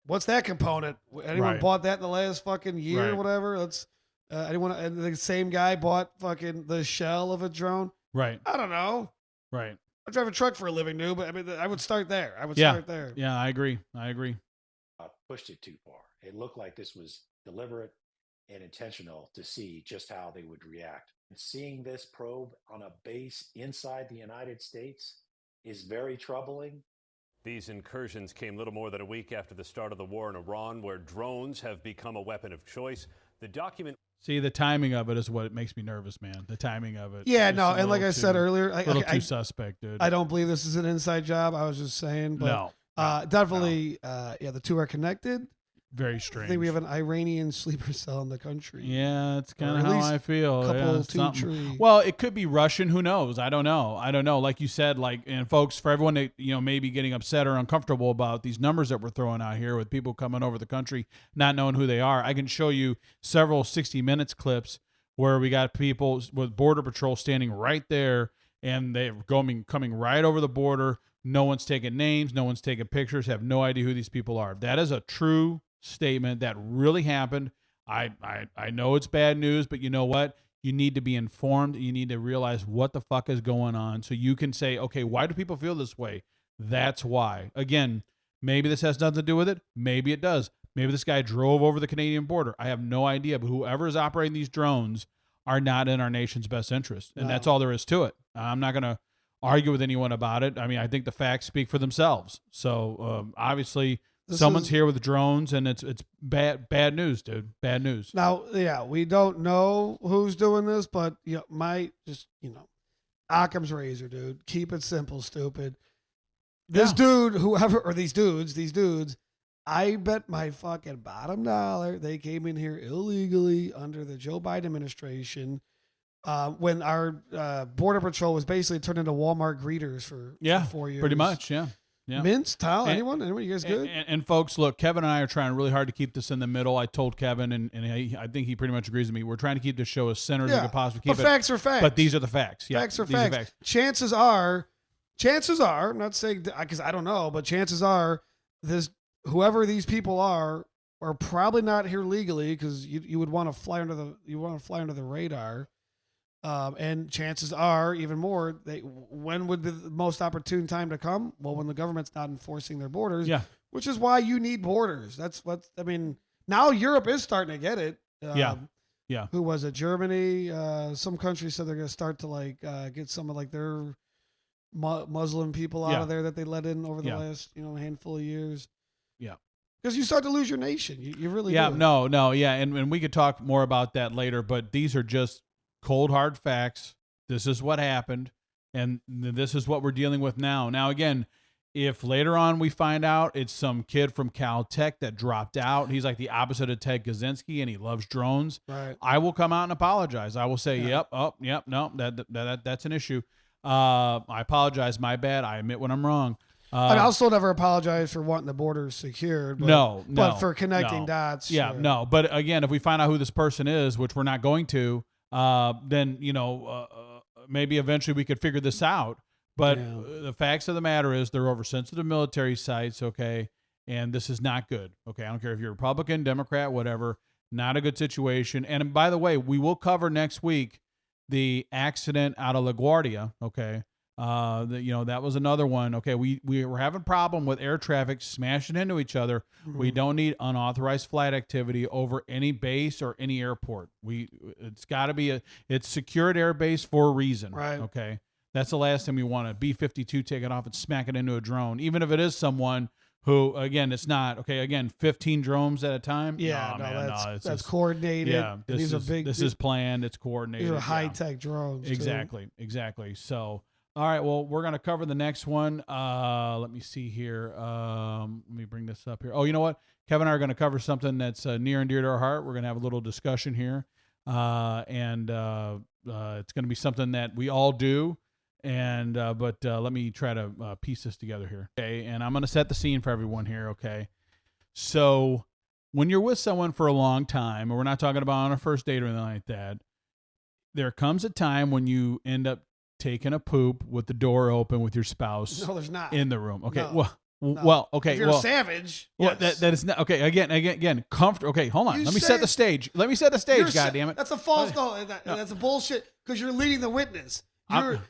What's that component? Anyone bought that in the last fucking year or whatever? Let's anyone, and the same guy bought fucking the shell of a drone. Right. I don't know. Right. I drive a truck for a living, dude, but I mean, I would start there. I would start there. Yeah, I agree. Pushed it too far. It looked like this was deliberate and intentional to see just how they would react. And seeing this probe on a base inside the United States is very troubling. These incursions came little more than a week after the start of the war in Iran, where drones have become a weapon of choice. The document. See, the timing of it is what makes me nervous, man. The timing of it. Yeah, no, and like I said earlier, a little too suspect, dude. I don't believe this is an inside job. I was just saying, but definitely, the two are connected. Very strange. I think we have an Iranian sleeper cell in the country. Yeah, it's kind of how I feel. Two, well, it could be Russian. Who knows? I don't know. Like you said, and folks, for everyone that may be getting upset or uncomfortable about these numbers that we're throwing out here with people coming over the country not knowing who they are, I can show you several 60 Minutes clips where we got people with Border Patrol standing right there, and they're coming right over the border. No one's taking names. No one's taking pictures. Have no idea who these people are. That is a true statement that really happened. I know it's bad news, but you know what? You need to be informed. You need to realize what the fuck is going on so you can say, okay, why do people feel this way? That's why. Again, maybe this has nothing to do with it. Maybe it does. Maybe this guy drove over the Canadian border. I have no idea, but whoever is operating these drones are not in our nation's best interest. And that's all there is to it. I'm not going to argue with anyone about it. I mean, I think the facts speak for themselves. So obviously, someone's here with drones, and it's bad news, dude. Bad news. Now, we don't know who's doing this, but Occam's razor, dude. Keep it simple, stupid. This dude, whoever, or these dudes, I bet my fucking bottom dollar they came in here illegally under the Joe Biden administration when our Border Patrol was basically turned into Walmart greeters for 4 years. Pretty much, yeah. Yeah. Mints, towel, anyone? You guys good? And folks, look, Kevin and I are trying really hard to keep this in the middle. I told Kevin, and I think he pretty much agrees with me. We're trying to keep this show as centered as we could possibly keep it. But facts are facts. But these are the facts. Yeah, facts are facts. Chances are, I'm not saying because I don't know, but chances are whoever these people are probably not here legally because you would want to fly under the radar. And chances are, even more, when would be the most opportune time to come? Well, when the government's not enforcing their borders. Yeah. Which is why you need borders. Now Europe is starting to get it. Yeah. Who was it? Germany? Some countries said they're going to start to get some of their Muslim people out of there that they let in over the last handful of years. Yeah. Because you start to lose your nation. You really do. Yeah. And we could talk more about that later, but these are just cold hard facts. This is what happened, and this is what we're dealing with now. Now, again, if later on we find out it's some kid from Caltech that dropped out, he's like the opposite of Ted Kaczynski, and he loves drones. Right. I will come out and apologize. I will say, no, that's an issue. I apologize. My bad. I admit when I'm wrong. I'll still never apologize for wanting the borders secured. But, but for connecting dots. Yeah, sure. no. But again, if we find out who this person is, which we're not going to, then maybe eventually we could figure this out. But the facts of the matter is they're over sensitive military sites, okay, and this is not good. Okay, I don't care if you're Republican, Democrat, whatever. Not a good situation. And by the way, we will cover next week the accident out of LaGuardia. Okay, that was another one. Okay, we were having a problem with air traffic smashing into each other. Mm-hmm. We don't need unauthorized flight activity over any base or any airport. It's got to be it's secured airbase for a reason. Right. Okay, that's the last thing we want a B-52 take it off and smack it into a drone, even if it is someone who, again, it's not, okay, again, 15 drones at a time? Yeah, that's coordinated. Yeah, this is planned. It's coordinated. These are high-tech drones. Exactly. So, all right, well, we're going to cover the next one. Let me see here. Let me bring this up here. Oh, you know what? Kevin and I are going to cover something that's near and dear to our heart. We're going to have a little discussion here. And it's going to be something that we all do. But let me try to piece this together here. Okay, and I'm going to set the scene for everyone here, okay? So when you're with someone for a long time, and we're not talking about on a first date or anything like that, there comes a time when you end up taking a poop with the door open with your spouse. No, there's not. In the room. Okay, no. Well, okay. If you're a savage, well, yes. that is not okay. Again, comfort. Okay, hold on. Let me set the stage. Let me set the stage. God damn it. That's a false. No, that's a bullshit. Because you're leading the witness.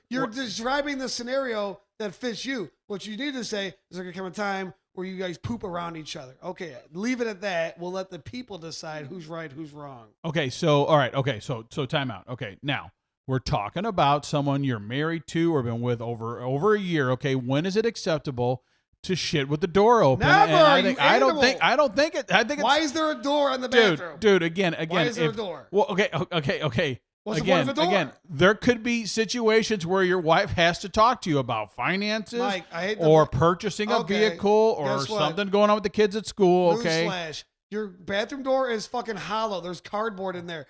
You're describing the scenario that fits you. What you need to say is there gonna come a time where you guys poop around each other. Okay, leave it at that. We'll let the people decide who's right, who's wrong. Okay, so all right. Okay, so time out. Okay, now we're talking about someone you're married to or been with over a year. Okay, when is it acceptable to shit with the door open? Never. I don't think it. Why is there a door on the bathroom? Dude. Again. Why is there a door? Well, okay. What's the point of a door? Again, there could be situations where your wife has to talk to you about finances, Mike, I hate or purchasing a vehicle, or something going on with the kids at school. Okay. Newsflash. Your bathroom door is fucking hollow. There's cardboard in there.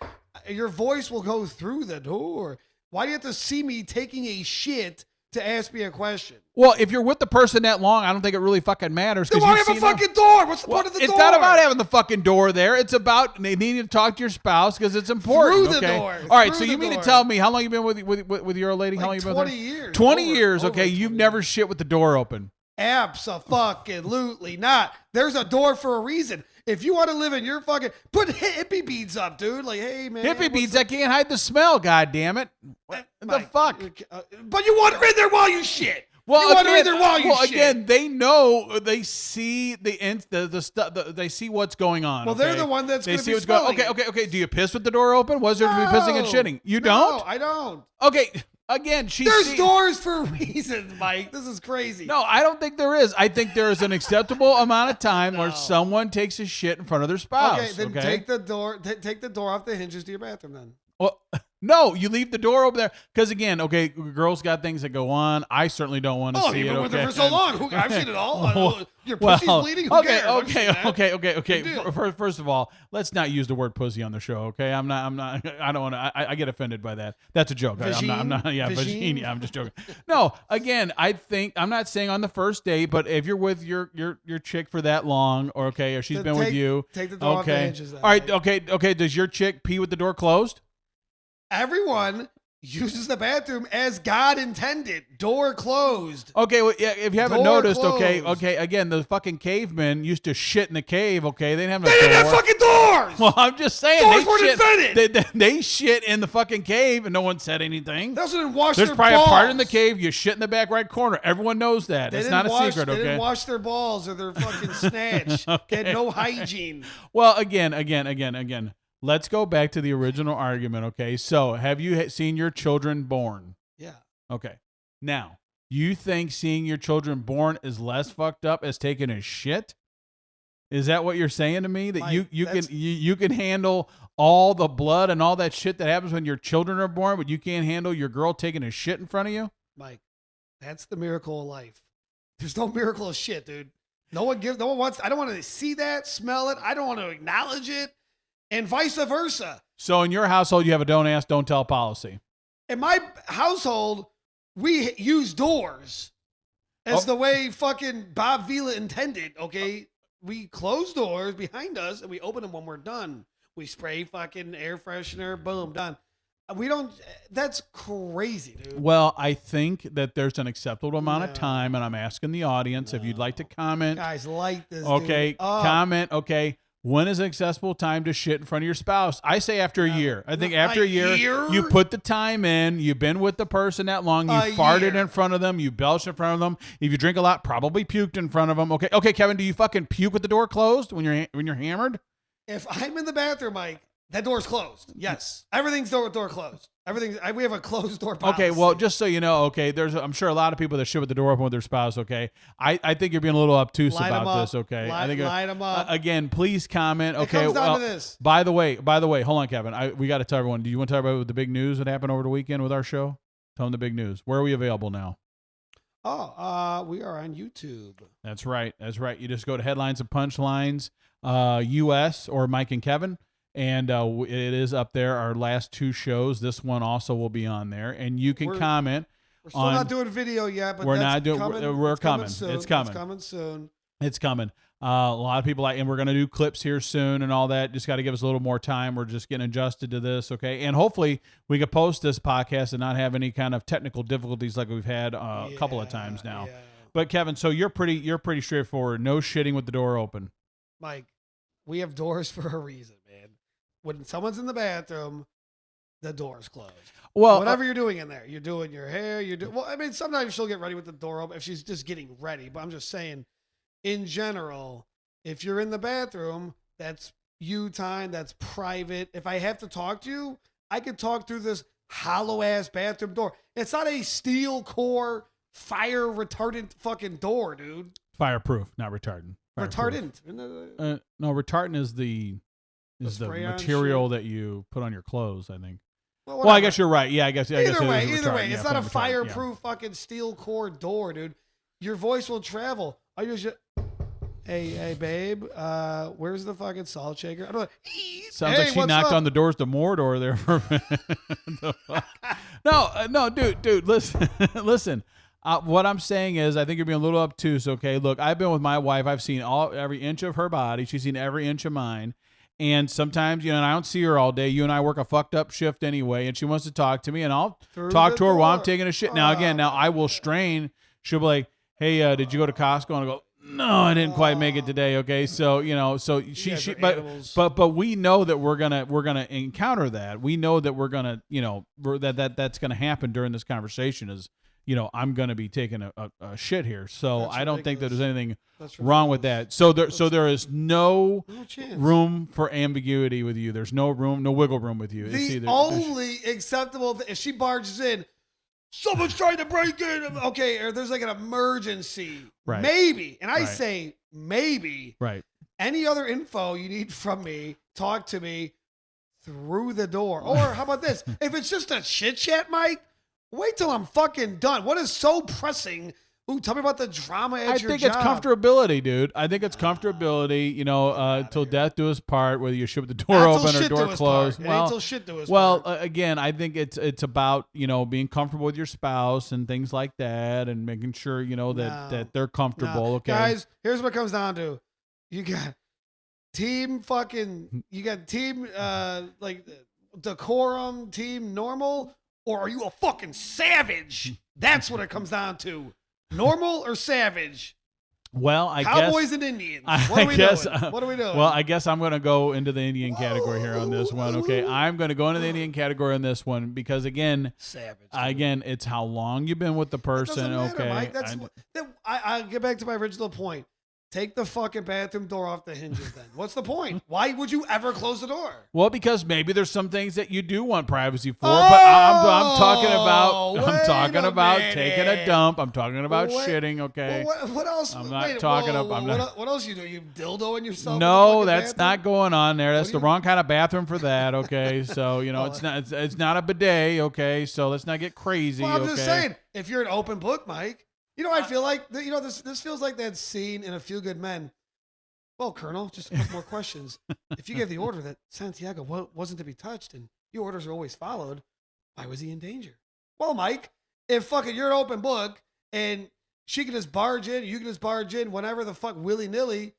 Your voice will go through the door. Why do you have to see me taking a shit to ask me a question? Well, if you're with the person that long, I don't think it really fucking matters. Then why have a fucking door? What's the point of the door? It's not about having the fucking door there. It's about needing to talk to your spouse because it's important. Through the door. All right, so you mean to tell me how long you been with your old lady? How long you been with her? 20 years. 20 years. Okay, you've never shit with the door open. Abso-fucking-lutely not. There's a door for a reason. If you want to live in your fucking, put hippie beads up, dude. Like, hey, man. Hippie beads that can't hide the smell, God damn it. What the fuck? But you want her in there while you shit. Well, you want her in there while you shit. Again, they know, they see the stuff, they see what's going on. Well, they're the one that's going to be smelling. Okay. Do you piss with the door open? Was there to be pissing and shitting? You don't? No, I don't. Okay. Again, there's doors for reasons, Mike. This is crazy. No, I don't think there is. I think there is an acceptable amount of time where someone takes a shit in front of their spouse. Okay, then take the door. Take the door off the hinges to your bathroom. Then. Well, no, you leave the door open there because again, okay, girls got things that go on. I certainly don't want to see it. You've been with her for so long. I've seen it all. Your pussy's bleeding. Who cares? Okay. First of all, let's not use the word pussy on the show. Okay, I'm not. I don't want to. I get offended by that. That's a joke. I'm not. Yeah, vagine. Yeah, I'm just joking. No, again, I think I'm not saying on the first date, but if you're with your chick for that long, or she's been with you, take the door off the hinges. All right. Okay. Does your chick pee with the door closed? Everyone uses the bathroom as God intended. Door closed. Okay, well, yeah, if you haven't noticed, okay. Again, the fucking cavemen used to shit in the cave. Okay, they didn't have They didn't have fucking doors. Well, I'm just saying. Doors weren't invented. They shit in the fucking cave, and no one said anything. They also didn't wash There's their probably balls. a part in the cave. You shit in the back right corner. Everyone knows that. It's not a secret. Okay. They didn't wash their balls or their fucking snatch. They had no hygiene. Well, again. Let's go back to the original argument, okay? So, have you seen your children born? Yeah. Okay. Now, you think seeing your children born is less fucked up as taking a shit? Is that what you're saying to me? That Mike, you can handle all the blood and all that shit that happens when your children are born, but you can't handle your girl taking a shit in front of you? Mike, that's the miracle of life. There's no miracle of shit, dude. No one wants. I don't want to see that, smell it. I don't want to acknowledge it. And vice versa. So in your household, you have a don't ask, don't tell policy. In my household, we use doors as the way fucking Bob Vila intended, okay? We close doors behind us and we open them when we're done. We spray fucking air freshener, boom, done. We don't, that's crazy, dude. Well, I think that there's an acceptable amount of time, and I'm asking the audience if you'd like to comment. Guys, light this, okay, dude. comment, okay. When is an acceptable time to shit in front of your spouse? I say after a year. I think after a year, you put the time in. You've been with the person that long. You farted in front of them. You belched in front of them. If you drink a lot, probably puked in front of them. Okay, Kevin, do you fucking puke with the door closed when you're hammered? If I'm in the bathroom, Mike, That door's closed. Yes. Everything's door closed. We have a closed door policy. Okay, well, just so you know, okay, I'm sure a lot of people that shit with the door open with their spouse, okay? I think you're being a little obtuse about this, okay? I think light them up. Again, please comment, okay? It comes down to this. By the way, hold on, Kevin. We got to tell everyone. Do you want to talk about the big news that happened over the weekend with our show? Tell them the big news. Where are we available now? We are on YouTube. That's right. You just go to Headlines and Punchlines, US, or Mike and Kevin. And it is up there. Our last 2 shows. This one also will be on there, and you can comment. We're still not doing video yet, but we're not doing. We're coming. Soon. It's coming. It's coming soon. It's coming. A lot of people and we're going to do clips here soon and all that. Just got to give us a little more time. We're just getting adjusted to this, okay? And hopefully we can post this podcast and not have any kind of technical difficulties like we've had a couple of times now. Yeah. But Kevin, so you're pretty straightforward. No shitting with the door open. Mike, we have doors for a reason, man. When someone's in the bathroom, the door's closed. Well, whatever you're doing in there, you're doing your hair, well, I mean, sometimes she'll get ready with the door open if she's just getting ready. But I'm just saying, in general, if you're in the bathroom, that's you time, that's private. If I have to talk to you, I can talk through this hollow ass bathroom door. It's not a steel core fire retardant fucking door, dude. Fireproof, not retardant. Retardant. No, retardant is the material that you put on your clothes, I think. Well, I guess you're right. Yeah, I guess. Either way, it's not a fireproof fucking steel core door, dude. Your voice will travel. I just, hey, babe, where's the fucking salt shaker? I don't know. Sounds like she knocked on the doors to Mordor there for a minute. No, dude, listen. What I'm saying is, I think you're being a little obtuse. Okay, look, I've been with my wife. I've seen every inch of her body. She's seen every inch of mine. And sometimes, and I don't see her all day. You and I work a fucked up shift anyway, and she wants to talk to me, and I'll talk to her while I'm taking a shit. Now I will strain. She'll be like, "Hey, did you go to Costco?" And I go, "No, I didn't quite make it today." Okay, so but we know that we're gonna encounter that. We know that we're gonna, that's gonna happen during this conversation. Is I'm going to be taking a shit here. So that's I don't think that there's anything wrong with that. So there is no room for ambiguity with you. There's no wiggle room with you. The only acceptable if she barges in, someone's trying to break in. Okay, or there's like an emergency. Right. Maybe. And I say maybe. Right. Any other info you need from me, talk to me through the door. Or how about this? If it's just a chit chat, Mike, wait till I'm fucking done. What is so pressing? Ooh, tell me about the drama at your job. I think it's comfortability, dude. I think it's comfortability, till death do us part, whether you ship the door open or door closed. Until shit do us part. Again, I think it's about, being comfortable with your spouse and things like that and making sure, that they're comfortable, okay? Guys, here's what it comes down to. You got team decorum, team normal, or are you a fucking savage? That's what it comes down to. Normal or savage? Well, Cowboys and Indians. What are we doing? Well, I guess I'm going to go into the Indian category here on this one. Okay, I'm going to go into the Indian category on this one because again, savage. It's how long you've been with the person. Matter, Mike. I'll get back to my original point. Take the fucking bathroom door off the hinges then. What's the point? Why would you ever close the door? Well, because maybe there's some things that you do want privacy for, but I'm talking about taking a dump. I'm talking about shitting, okay? Well, what else? I'm not talking about. What else you do? You dildoing yourself? No, that's not going on there. That's the wrong kind of bathroom for that, okay? So, it's not a bidet, okay? So let's not get crazy, well, I'm just saying, if you're an open book, Mike, I feel like, this feels like that scene in A Few Good Men. Well, Colonel, just a couple more questions. If you gave the order that Santiago wasn't to be touched and your orders are always followed, why was he in danger? Well, Mike, if you're an open book and she can just barge in, you can just barge in whenever the fuck willy-nilly,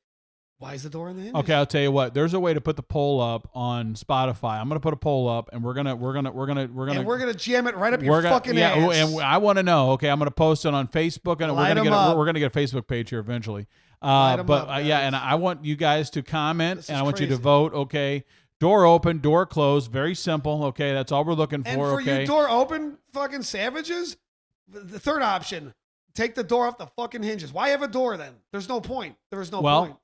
why is the door in the hinges? Okay, I'll tell you what. There's a way to put the poll up on Spotify. I'm gonna put a poll up, and we're gonna jam it right up your fucking ass. And I want to know. Okay, I'm gonna post it on Facebook, and we're gonna get a Facebook page here eventually. And I want you guys to comment, and I want you to vote. Okay, door open, door closed. Very simple. Okay, that's all we're looking for. And for you door open fucking savages, the third option: take the door off the fucking hinges. Why have a door then? There's no point. There is no point.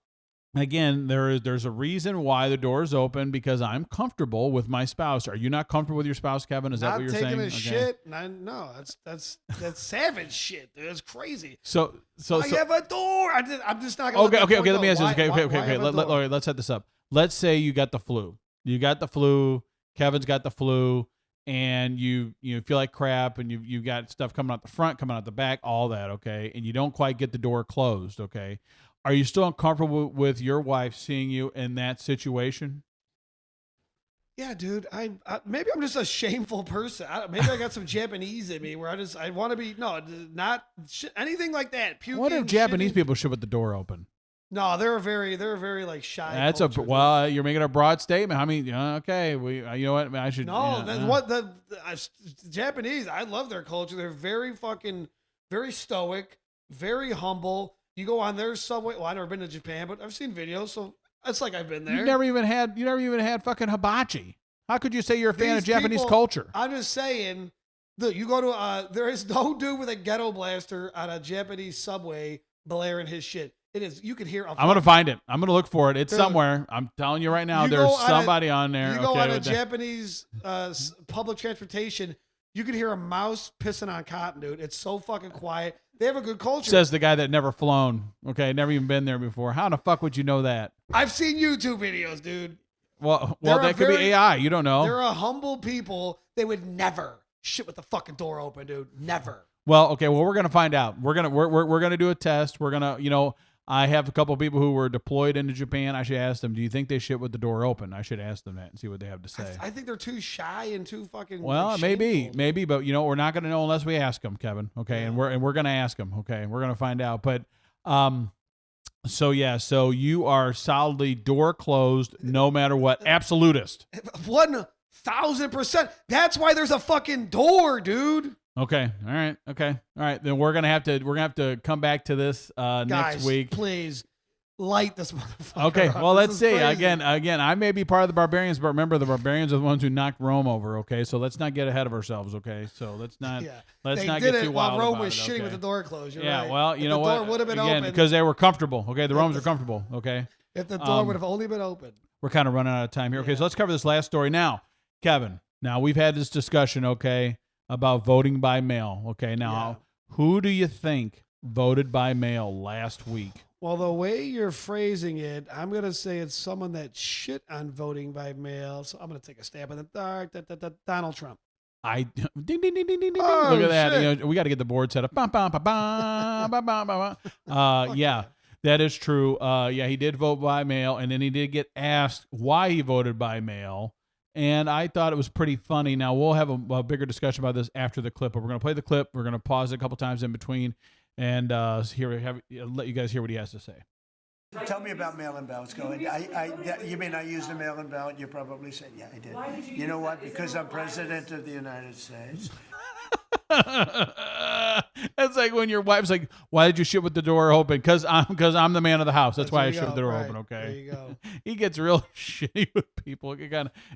Again, there's a reason why the door is open, because I'm comfortable with my spouse. Are you not comfortable with your spouse, Kevin? Is that what you're saying? Not taking a shit. No, that's savage shit. Dude. That's crazy. So I have a door. I'm just not gonna. Okay. Let me answer this. Okay. Why Let's set this up. Let's say you got the flu. Kevin's got the flu, and you feel like crap, and you got stuff coming out the front, coming out the back, all that. Okay, and you don't quite get the door closed. Okay. Are you still uncomfortable with your wife seeing you in that situation? Yeah, dude. Maybe I'm just a shameful person. Maybe I got some Japanese in me where I want to be not anything like that. Puking, what if Japanese shitting. people shit with the door open? No, they're very like shy. That's culture, you're making a broad statement. I mean, okay, you know what? I should. No, the Japanese. I love their culture. They're very stoic, very humble. You go on their subway. Well, I've never been to Japan, but I've seen videos, so it's like I've been there. You never even had fucking hibachi. How could you say you're a fan of Japanese people, culture? I'm just saying. Look, you go to there is no dude with a ghetto blaster on a Japanese subway blaring his shit. It is. You can hear. I'm gonna find it. I'm gonna look for it. It's somewhere. I'm telling you right now. There's somebody on there. You go on a Japanese public transportation. You can hear a mouse pissing on cotton, dude. It's so fucking quiet. They have a good culture. Says the guy that never flown. Okay, never even been there before. How the fuck would you know that? I've seen YouTube videos, dude. Well, that could be AI. You don't know. They're a humble people. They would never shit with the fucking door open, dude. Never. Well, okay. Well, we're gonna find out. We're gonna do a test. We're gonna, I have a couple of people who were deployed into Japan. I should ask them, do you think they shit with the door open? I should ask them that and see what they have to say. I think they're too shy and too fucking. Well, maybe, but we're not going to know unless we ask them, Kevin. Okay, yeah. and we're going to ask them. Okay, we're going to find out. But, so you are solidly door closed, no matter what. Absolutist. 1,000%. That's why there's a fucking door, dude. Okay. All right. Then we're gonna have to come back to this next week. Please light this motherfucker. Okay. Up. Well, let's see. Again, I may be part of the barbarians, but remember, the barbarians are the ones who knocked Rome over. Okay, so let's not get ahead of ourselves. Okay, so let's not get too wild. Rome about was it, shitting okay? with the door closed. You're yeah. right. Well, you know what? The door would have been open because they were comfortable. Okay, the Romans are comfortable. Okay. If the door would have only been open. We're kind of running out of time here. Okay, so let's cover this last story now, Kevin. Now we've had this discussion. Okay. About voting by mail. Okay, now who do you think voted by mail last week? Well, the way you're phrasing it, I'm going to say it's someone that shit on voting by mail. So I'm going to take a stab in the dark. Donald Trump. Ding, ding, ding, ding, ding, ding. Oh, look at shit. that. We got to get the board set up. Yeah, that is true. He did vote by mail, and then he did get asked why he voted by mail. And I thought it was pretty funny. Now, we'll have a bigger discussion about this after the clip, but we're going to play the clip. We're going to pause it a couple times in between and let you guys hear what he has to say. Tell me about mail-in ballots. Go ahead. You mean I used a mail-in ballot? You probably said, yeah, I did. Why did you know what? Because I'm president of the United States. It's like when your wife's like, "Why did you shit with the door open?" Because I'm the man of the house. That's why I shit with the door open. Okay. There you go. He gets real shitty with people.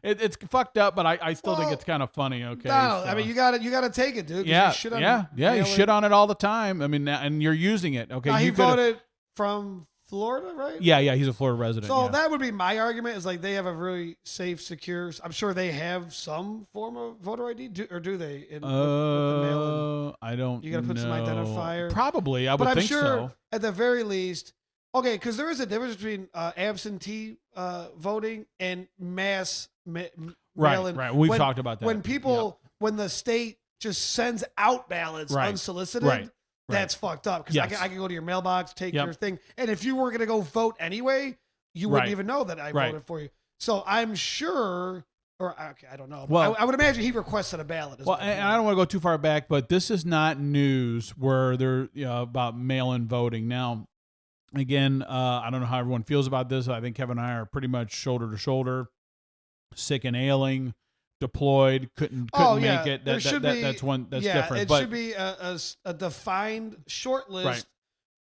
It's fucked up, but I still think it's kind of funny. Okay. Donald, so. I mean, you got to take it, dude. Yeah. You shit on You shit on it all the time. I mean, and you're using it. Okay. Now, he voted from Florida, right? Yeah, he's a Florida resident. So that would be my argument. Is like they have a really safe, secure. I'm sure they have some form of voter ID, or do they? With the mail-in? I don't. You got to put some identifier. Probably, I would but I'm think sure so. At the very least, okay, because there is a difference between absentee voting and mass mail-in. Right. We've talked about that. When people, when the state just sends out ballots unsolicited. Right. That's fucked up because I can go to your mailbox, take your thing, and if you were going to go vote anyway, you wouldn't even know that I voted for you. So I'm sure, I don't know. Well, I would imagine he requested a ballot. Well, and I don't want to go too far back, but this is not news where they're about mail-in voting. Now, again, I don't know how everyone feels about this. I think Kevin and I are pretty much shoulder to shoulder, sick and ailing. Deployed, couldn't make it. That's different. It should be a defined short list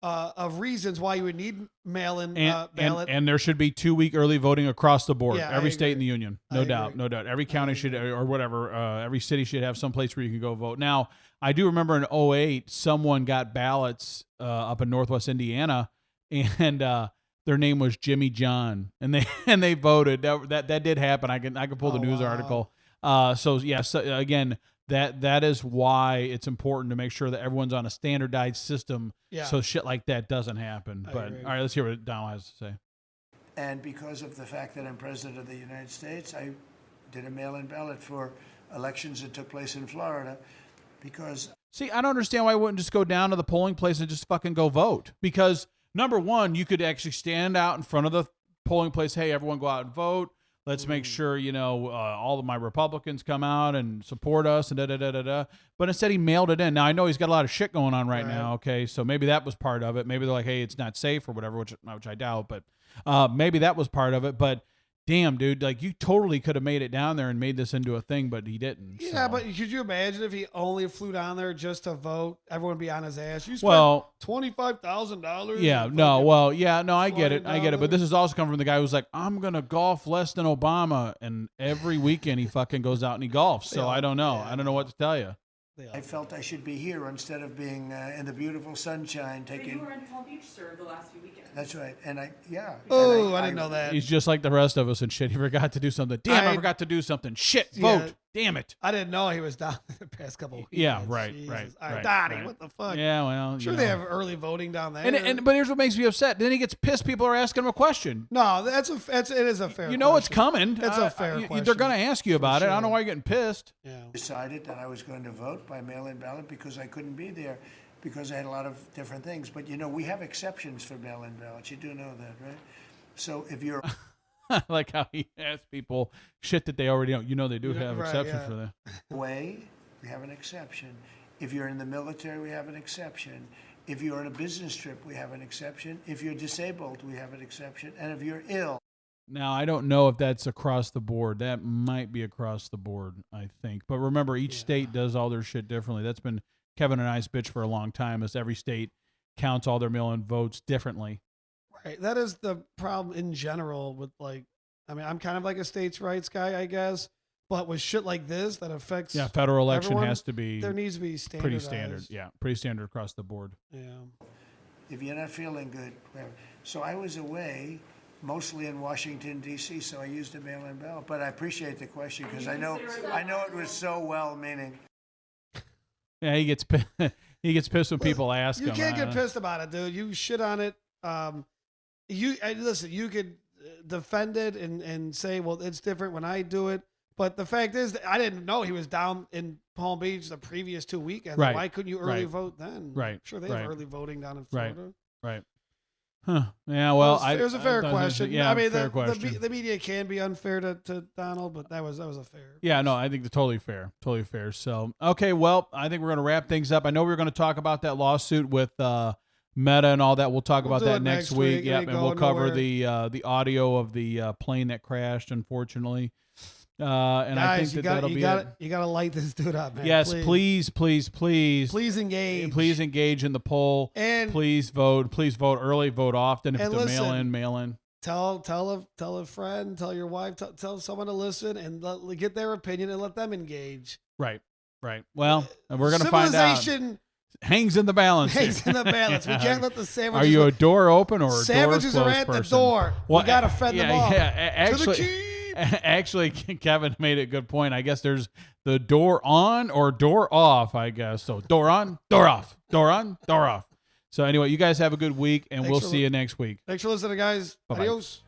of reasons why you would need mail-in ballot. And there should be 2-week early voting across the board. Yeah, every state in the union, no doubt. Every county should, or whatever, every city should have some place where you can go vote. Now, I do remember in 2008, someone got ballots up in Northwest Indiana, and their name was Jimmy John, and they voted. That did happen. I can pull the news article. So yes, again, that is why it's important to make sure that everyone's on a standardized system, so shit like that doesn't happen. But all right, let's hear what Donald has to say. And because of the fact that I'm president of the United States, I did a mail-in ballot for elections that took place in Florida. Because see, I don't understand why I wouldn't just go down to the polling place and just fucking go vote. Because number one, you could actually stand out in front of the polling place. Hey, everyone, go out and vote. Let's make sure, all of my Republicans come out and support us and da-da-da-da-da. But instead he mailed it in. Now, I know he's got a lot of shit going on right now, okay? So maybe that was part of it. Maybe they're like, hey, it's not safe or whatever, which I doubt. But maybe that was part of it. But damn, dude, like you totally could have made it down there and made this into a thing, but he didn't. Yeah, but could you imagine if he only flew down there just to vote? Everyone would be on his ass. You spent $25,000. Yeah, no, I get it. But this is also coming from the guy who's like, I'm going to golf less than Obama. And every weekend he fucking goes out and he golfs. So I don't know. I don't know what to tell you. I felt I should be here instead of being in the beautiful sunshine taking. You were in Palm Beach, sir, the last few weekends. That's right, and I didn't know that. He's just like the rest of us and shit. He forgot to do something. Damn, I forgot to do something. Shit, vote. Damn it. I didn't know he was down the past couple of weeks. Yeah, right. Donnie, what the fuck? Yeah, well, sure they have early voting down there. But here's what makes me upset. Then he gets pissed. People are asking him a question. No, it is a fair. You know it's coming. It's a fair question. They're going to ask you about it. I don't know why you're getting pissed. Yeah. Decided that I was going to vote by mail-in ballot because I couldn't be there because I had a lot of different things. But we have exceptions for mail-in ballots. You do know that, right? So if you're I like how he asks people shit that they already know. They do have exceptions for that. Way, we have an exception. If you're in the military, we have an exception. If you're on a business trip, we have an exception. If you're disabled, we have an exception. And if you're ill. Now, I don't know if that's across the board. That might be across the board, I think. But remember, each state does all their shit differently. That's been Kevin and I's bitch for a long time, is every state counts all their mail-in votes differently. Right. That is the problem in general with I'm kind of like a states' rights guy, I guess. But with shit like this that affects federal election everyone, has to be there needs to be standardized. Pretty standard. Yeah, pretty standard across the board. Yeah. If you're not feeling good, whatever. So I was away, mostly in Washington D.C. So I used a mail-in ballot. But I appreciate the question because I know it was so well-meaning. Yeah, he gets pissed when people ask him. You can't get pissed about it, dude. You shit on it. Listen, you could defend it and say, well, it's different when I do it. But the fact is that I didn't know he was down in Palm Beach the previous 2 weekends. Right. Why couldn't you early vote then? Right. I'm sure they have early voting down in Florida. Right. Huh. Yeah, well, it was a fair question. Yeah, I mean, fair question. The media can be unfair to Donald, but that was a fair. Yeah, no, I think they're totally fair. Totally fair. So, okay, well, I think we're going to wrap things up. I know we were going to talk about that lawsuit with Meta and all that. We'll talk about that next week. Yep, and we'll cover the audio of the plane that crashed, unfortunately. And guys, I think that'll be it. You got to light this dude up, man. Yes, please engage. Please engage in the poll. And please vote. Please vote early. Vote often. If it's a mail in. Tell a friend. Tell your wife. Tell someone to listen and get their opinion and let them engage. Right. Well, we're gonna find out. Civilization hangs in the balance. Hangs in the balance. We can't let the savages. Are you a door open or a savages door closed are at person? the door. We gotta fend them off. Actually, Kevin made a good point. I guess there's the door on or door off, I guess. So door on, door off, door on, door off. So anyway, you guys have a good week, and we'll see you next week. Thanks for listening, guys. Bye-bye. Adios.